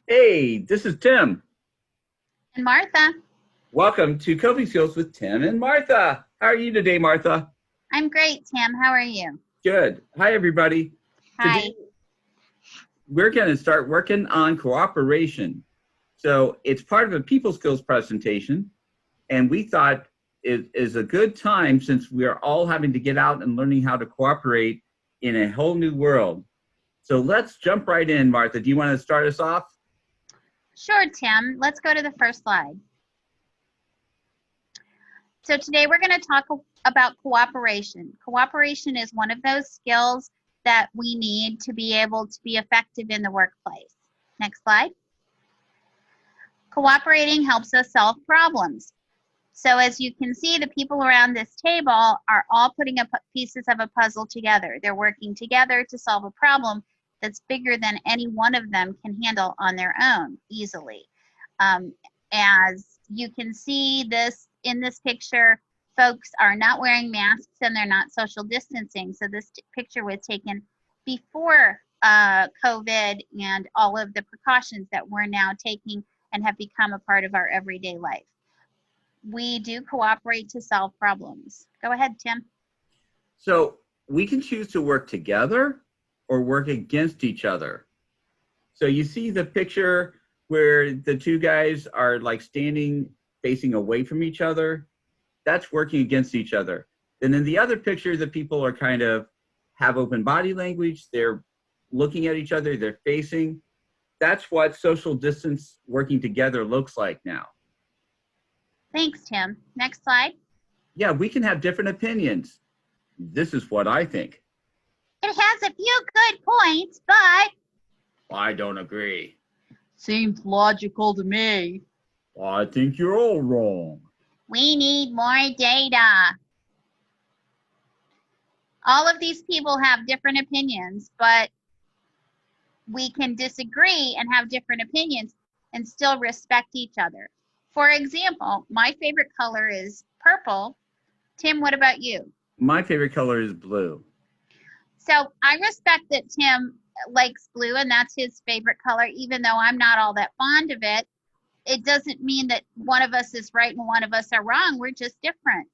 Hey, this is Tim. And Martha. Welcome to Coping Skills with Tim and Martha. How are you today, Martha? I'm great, Tim. How are you? Good. Hi, everybody. Hi. Today, we're going to start working on cooperation. So it's part of a people skills presentation, and we thought it is a good time since we are all having to get out and learning how to cooperate in a whole new world. So let's jump right in, Martha. Do you want to start us off? Sure, Tim. Let's go to the first slide. So today we're going to talk about cooperation. Cooperation is one of those skills that we need to be able to be effective in the workplace. Next slide. Cooperating helps us solve problems. So as you can see, the people around this table are all putting up pieces of a puzzle together. They're working together to solve a problem that's bigger than any one of them can handle on their own easily. As you can see in this picture, folks are not wearing masks and they're not social distancing. So this picture was taken before COVID and all of the precautions that we're now taking and have become a part of our everyday life. We do cooperate to solve problems. Go ahead, Tim. So we can choose to work together or work against each other. So you see the picture where the two guys are like standing facing away from each other. That's working against each other. And in the other picture, the people are kind of have open body language. They're looking at each other. They're facing. That's what social distance working together looks like now. Thanks, Tim. Next slide. Yeah, we can have different opinions. This is what I think. It has a few good points, but I don't agree. Seems logical to me. I think you're all wrong. We need more data. All of these people have different opinions, but we can disagree and have different opinions and still respect each other. For example, my favorite color is purple. Tim, what about you? My favorite color is blue. So I respect that Tim likes blue and that's his favorite color, even though I'm not all that fond of it. It doesn't mean that one of us is right and one of us are wrong. We're just different.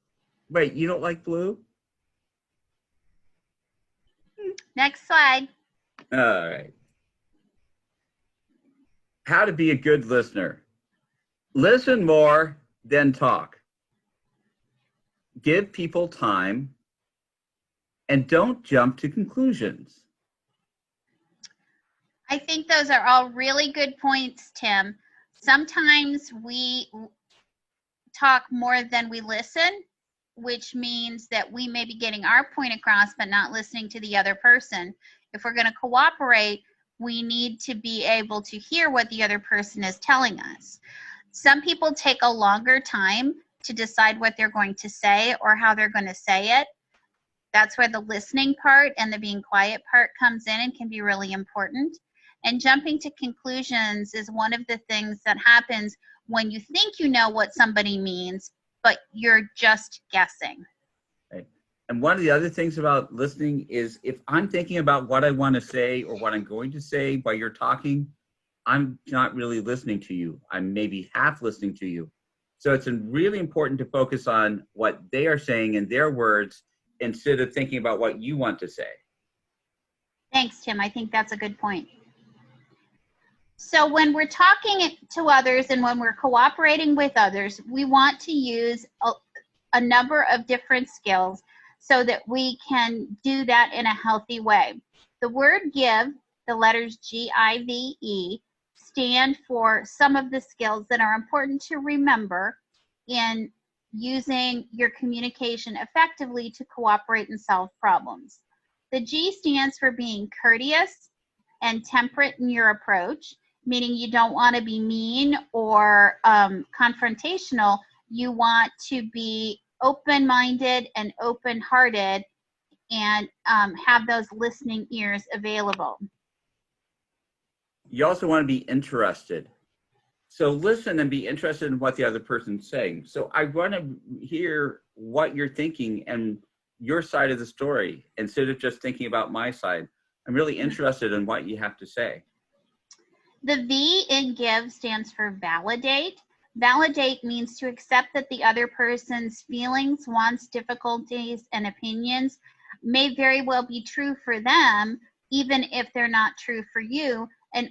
Wait, you don't like blue? Next slide. All right. How to be a good listener. Listen more than talk. Give people time and don't jump to conclusions. I think those are all really good points, Tim. Sometimes we talk more than we listen, which means that we may be getting our point across but not listening to the other person. If we're going to cooperate, we need to be able to hear what the other person is telling us. Some people take a longer time to decide what they're going to say or how they're going to say it. That's where the listening part and the being quiet part comes in and can be really important. And jumping to conclusions is one of the things that happens when you think you know what somebody means, but you're just guessing. Okay. And one of the other things about listening is if I'm thinking about what I want to say or what I'm going to say while you're talking, I'm not really listening to you. I'm maybe half listening to you. So it's really important to focus on what they are saying in their words instead of thinking about what you want to say. Thanks, Tim. I think that's a good point. So when we're talking to others and when we're cooperating with others, we want to use a number of different skills so that we can do that in a healthy way. The word give, the letters G-I-V-E, stand for some of the skills that are important to remember in using your communication effectively to cooperate and solve problems. The G stands for being courteous and temperate in your approach, meaning you don't want to be mean or confrontational. You want to be open-minded and open-hearted and have those listening ears available. You also want to be interested. So listen and be interested in what the other person's saying. So I want to hear what you're thinking and your side of the story instead of just thinking about my side. I'm really interested in what you have to say. The V in give stands for validate. Validate means to accept that the other person's feelings, wants, difficulties, and opinions may very well be true for them, even if they're not true for you. And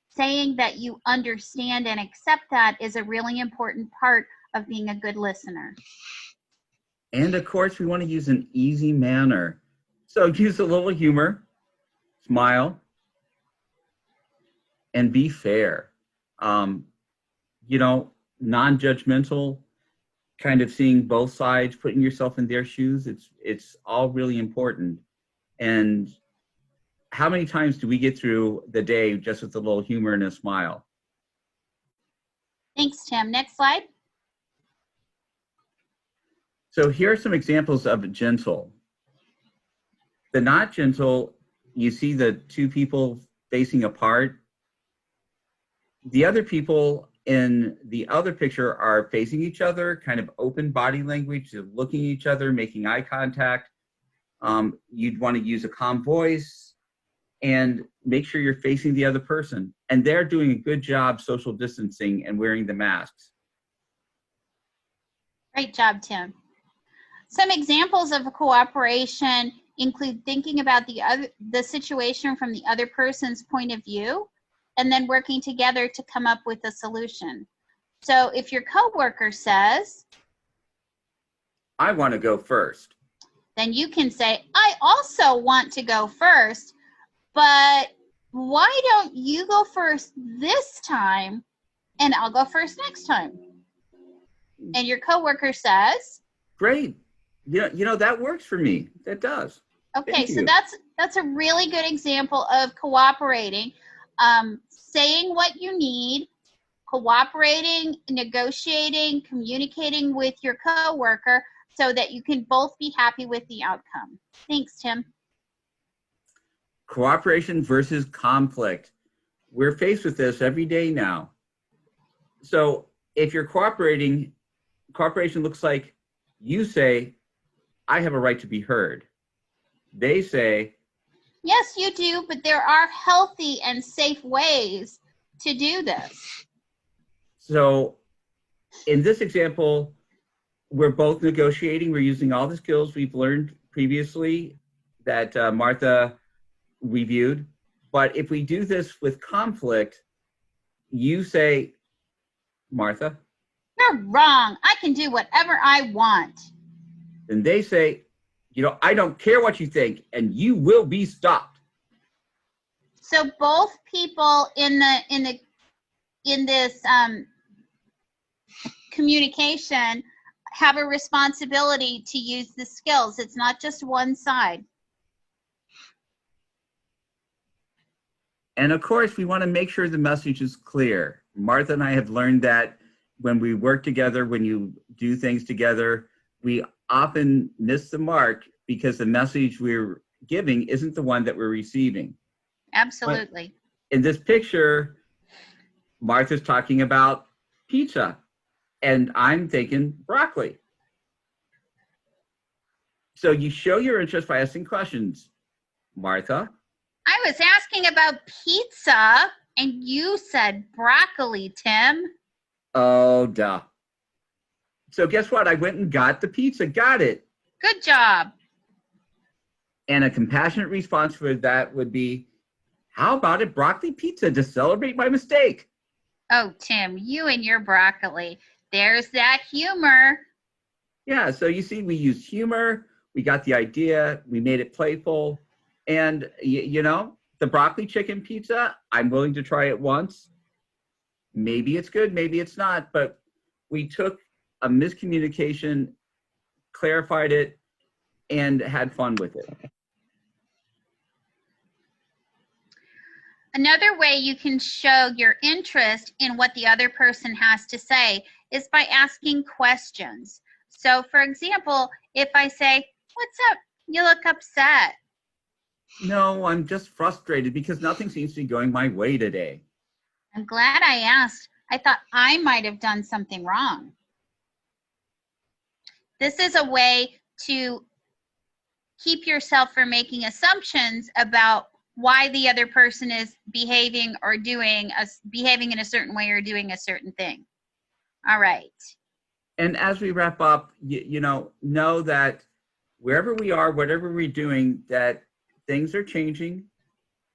saying that you understand and accept that is a really important part of being a good listener. And of course, we want to use an easy manner. So use a little humor, smile, and be fair. You know, non-judgmental, kind of seeing both sides, putting yourself in their shoes. It's all really important. And how many times do we get through the day just with a little humor and a smile? Thanks, Tim. Next slide. So here are some examples of gentle. The not gentle, you see the two people facing apart. The other people in the other picture are facing each other, kind of open body language, looking at each other, making eye contact. You'd want to use a calm voice and make sure you're facing the other person. And they're doing a good job social distancing and wearing the masks. Great job, Tim. Some examples of cooperation include thinking about the situation from the other person's point of view, and then working together to come up with a solution. So if your coworker says, I want to go first. Then you can say, I also want to go first, but why don't you go first this time and I'll go first next time? And your coworker says, great. You know, that works for me. That does. okay, so that's a really good example of cooperating, saying what you need, cooperating, negotiating, communicating with your coworker so that you can both be happy with the outcome. Thanks, Tim. Cooperation versus conflict. We're faced with this every day now. So if you're cooperating, cooperation looks like you say, I have a right to be heard. They say, yes, you do, but there are healthy and safe ways to do this. So in this example, we're both negotiating. We're using all the skills we've learned previously that Martha reviewed. But if we do this with conflict, you say, Martha, you're wrong. I can do whatever I want. Then they say, you know, I don't care what you think, and you will be stopped. So both people in this communication have a responsibility to use the skills. It's not just one side. And of course, we want to make sure the message is clear. Martha and I have learned that when we work together, when you do things together, we often miss the mark because the message we're giving isn't the one that we're receiving. Absolutely. But in this picture, Martha's talking about pizza, and I'm thinking broccoli. So you show your interest by asking questions. Martha? I was asking about pizza, and you said broccoli, Tim. Oh, duh. So guess what? I went and got the pizza. Got it. Good job. And a compassionate response for that would be, how about a broccoli pizza to celebrate my mistake? Oh, Tim, you and your broccoli. There's that humor. Yeah, so you see, we used humor. We got the idea. We made it playful. And, you know, the broccoli chicken pizza, I'm willing to try it once. Maybe it's good, maybe it's not. But we took a miscommunication, clarified it, and had fun with it. Another way you can show your interest in what the other person has to say is by asking questions. So, for example, if I say, what's up? You look upset. No, I'm just frustrated because nothing seems to be going my way today. I'm glad I asked. I thought I might have done something wrong. This is a way to keep yourself from making assumptions about why the other person is behaving in a certain way or doing a certain thing. All right. And as we wrap up, know that wherever we are, whatever we're doing, that things are changing.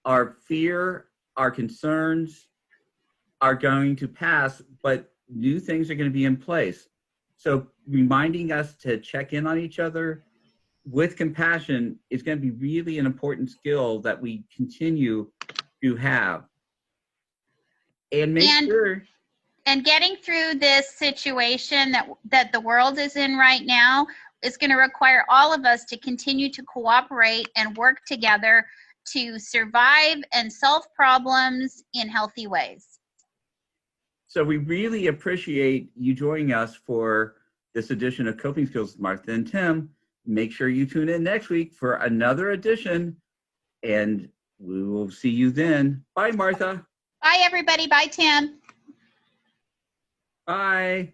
Our fear, our concerns are going to pass, but new things are going to be in place. So reminding us to check in on each other with compassion is going to be really an important skill that we continue to have. And make sure. And getting through this situation that the world is in right now is going to require all of us to continue to cooperate and work together to survive and solve problems in healthy ways. So we really appreciate you joining us for this edition of Coping Skills with Martha and Tim. Make sure you tune in next week for another edition, and we will see you then. Bye, Martha. Bye, everybody. Bye, Tim. Bye.